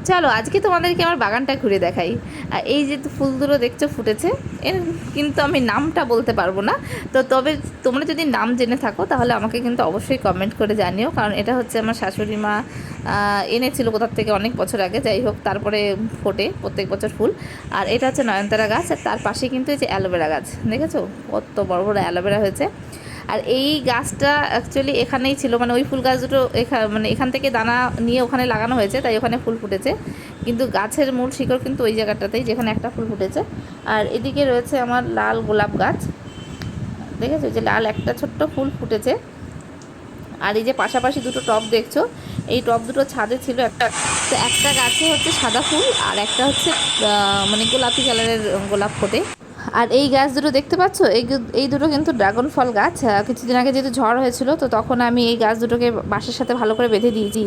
চলো আজকে তোমাদেরকে আমার বাগানটা ঘুরে দেখাই। আর এই যে ফুল দুটো দেখছো ফুটেছে, এর কিন্তু আমি নামটা বলতে পারবো না। তো তবে তোমরা যদি নাম জেনে থাকো তাহলে আমাকে কিন্তু অবশ্যই কমেন্ট করে জানিও, কারণ এটা হচ্ছে আমার শাশুড়ি মা এনেছিল কোথার থেকে অনেক বছর আগে, যাই হোক তারপরে ফোটে প্রত্যেক বছর ফুল। আর এটা হচ্ছে নয়নতারা গাছ, আর তার পাশে কিন্তু এই যে অ্যালোভেরা গাছ, দেখেছো কত বড় বড় অ্যালোভেরা হয়েছে। আর এই গাছটা অ্যাকচুয়ালি এখানেই ছিল, মানে ওই ফুল গাছ দুটো মানে এখান থেকে দানা নিয়ে ওখানে লাগানো হয়েছে, তাই ওখানে ফুল ফুটেছে। কিন্তু গাছের মূল শিকড় কিন্তু ওই জায়গাটাতেই যেখানে একটা ফুল ফুটেছে। আর এদিকে রয়েছে আমার লাল গোলাপ গাছ, দেখেছো যে লাল একটা ছোট্ট ফুল ফুটেছে। আর এই যে পাশাপাশি দুটো টব দেখছো, এই টব দুটো ছাদে ছিল একটা, তো একটা গাছে হচ্ছে সাদা ফুল আর একটা হচ্ছে মানে গোলাপি কালারের গোলাপ ফোটে। আর এই গাছ দুটো দেখতে পাচ্ছ, এই দুটো কিন্তু ড্রাগন ফল গাছ। কিছুদিন আগে যেহেতু ঝড় হয়েছিল, তো তখন আমি এই গাছ দুটোকে বাঁশের সাথে ভালো করে বেঁধে দিয়েছি।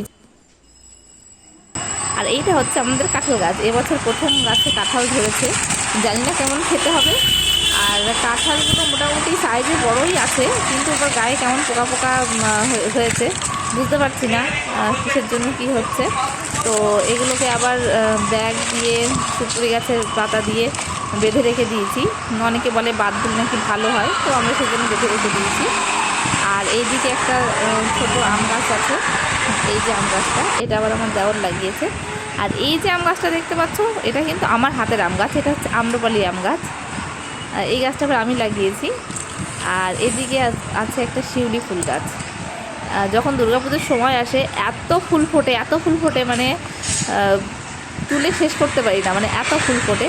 আর এইটা হচ্ছে আমাদের কাঁঠাল গাছ, এবছর প্রথম গাছে কাঁঠাল ধরেছে, জানি না কেমন খেতে হবে। আর কাঁঠালগুলো মোটামুটি সাইজে বড়ই আছে, কিন্তু ওর গায়ে কেমন পোকা পোকা হয়েছে, বুঝতে পারছি না কিসের জন্য কি হচ্ছে। তো এগুলোকে আবার ব্যাগ দিয়ে সুপুরি গাছের পাতা দিয়ে বেঁধে রেখে দিয়েছি। অনেকে বলে বাদ দিলে নাকি ভালো হয়, তো আমরা সেজন্য বেঁধে রেখে দিয়েছি। আর এইদিকে একটা ছোট আম গাছ আছে, এই যে আম গাছটা এটা আবার আমার দেওয়ার লাগিয়েছে। আর এই যে আম গাছটা দেখতে পাচ্ছ, এটা কিন্তু আমার হাতের আম গাছ, এটা হচ্ছে আম্রপালি আম গাছ। এই গাছটা আবার আমি লাগিয়েছি। আর এদিকে আছে একটা শিউলি ফুল গাছ। যখন দুর্গাপুজোর সময় আসে এত ফুল ফোটে, এত ফুল ফোটে, মানে তুলে শেষ করতে পারি না, মানে এত ফুল ফোটে।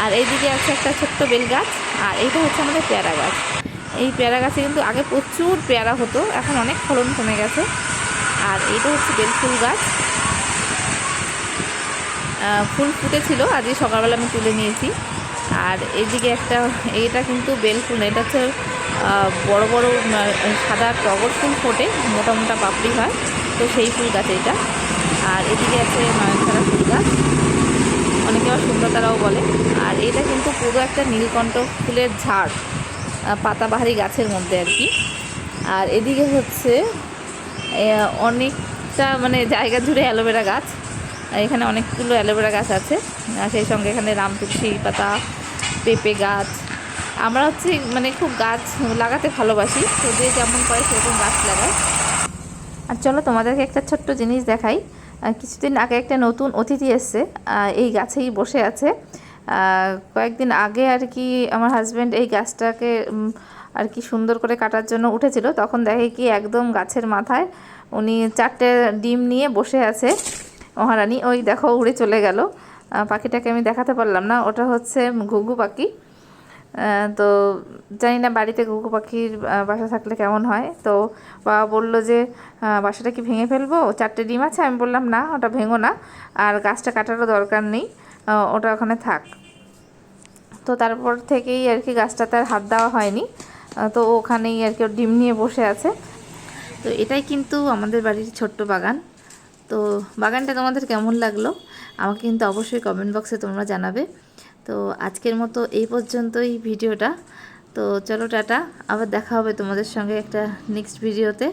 আর এইদিকে আছে একটা ছোট্ট বেল গাছ। আর এইটা হচ্ছে আমাদের পেয়ারা গাছ। এই পেয়ারা গাছে কিন্তু আগে প্রচুর পেয়ারা হতো, এখন অনেক ফলন কমে গেছে। আর এইটা হচ্ছে বেল ফুল গাছ, ফুল ফুটেছিল, আজকে সকালবেলা আমি তুলে নিয়েছি। আর এইদিকে একটা, এটা কিন্তু বেল ফুল, এটা হচ্ছে বড় বড় সাদা টগর ফুল ফোটে, মোটা মোটা পাপড়ি হয়, তো সেই ফুল গাছ এইটা। আর এদিকে আছে নয়নতারা ফুল গাছ, অনেকে আবার সুন্দরতারাও বলে। আর এটা কিন্তু পুরো একটা নীলকণ্ঠ ফুলের ঝাড়, পাতাবাহারি গাছের মধ্যে আর কি। আর এদিকে হচ্ছে অনেকটা মানে জায়গা জুড়ে অ্যালোভেরা গাছ, এখানে অনেকগুলো অ্যালোভেরা গাছ আছে। সেই সঙ্গে এখানে রাম তুলসী পাতা, পেঁপে গাছ। আমরা হচ্ছে মানে খুব গাছ লাগাতে ভালোবাসি, তো যে যেমন করে সেরকম গাছ লাগায়। আর চলো তোমাদেরকে একটা ছোট্ট জিনিস দেখাই। কিছুদিন আগে একটা নতুন অতিথি এসছে, এই গাছেই বসে আছে। কয়েকদিন আগে আর কি আমার হাজব্যান্ড এই গাছটাকে আর কি সুন্দর করে কাটার জন্য উঠেছিল, তখন দেখে কি একদম গাছের মাথায় উনি 4টে ডিম নিয়ে বসে আছে মহারানী। ওই দেখো উড়ে চলে গেল, পাখিটাকে আমি দেখাতে পারলাম না, ওটা হচ্ছে ঘুঘু পাখি। তো জানি না বাড়িতে ঘুঘু পাখির বাসা থাকলে কেমন হয়। তো বাবা বললো যে বাসাটা কি ভেঙে ফেলবো, 4টে ডিম আছে। আমি বললাম না, ওটা ভেঙো না, আর গাছটা কাটারও দরকার নেই, ওটা ওখানে থাক। তো তারপর থেকেই আর কি গাছটাতে আর হাত দেওয়া হয়নি, তো ওখানেই আর কি ডিম নিয়ে বসে আছে। তো এটাই কিন্তু আমাদের বাড়ির ছোট্ট বাগান। তো বাগানটা তোমাদের কেমন লাগলো আমাকে কিন্তু অবশ্যই কমেন্ট বক্সে তোমরা জানাবে। তো আজকের মতো এই পর্যন্তই ভিডিওটা। তো চলো টাটা, আবার দেখা হবে তোমাদের সঙ্গে একটা নেক্সট ভিডিওতে।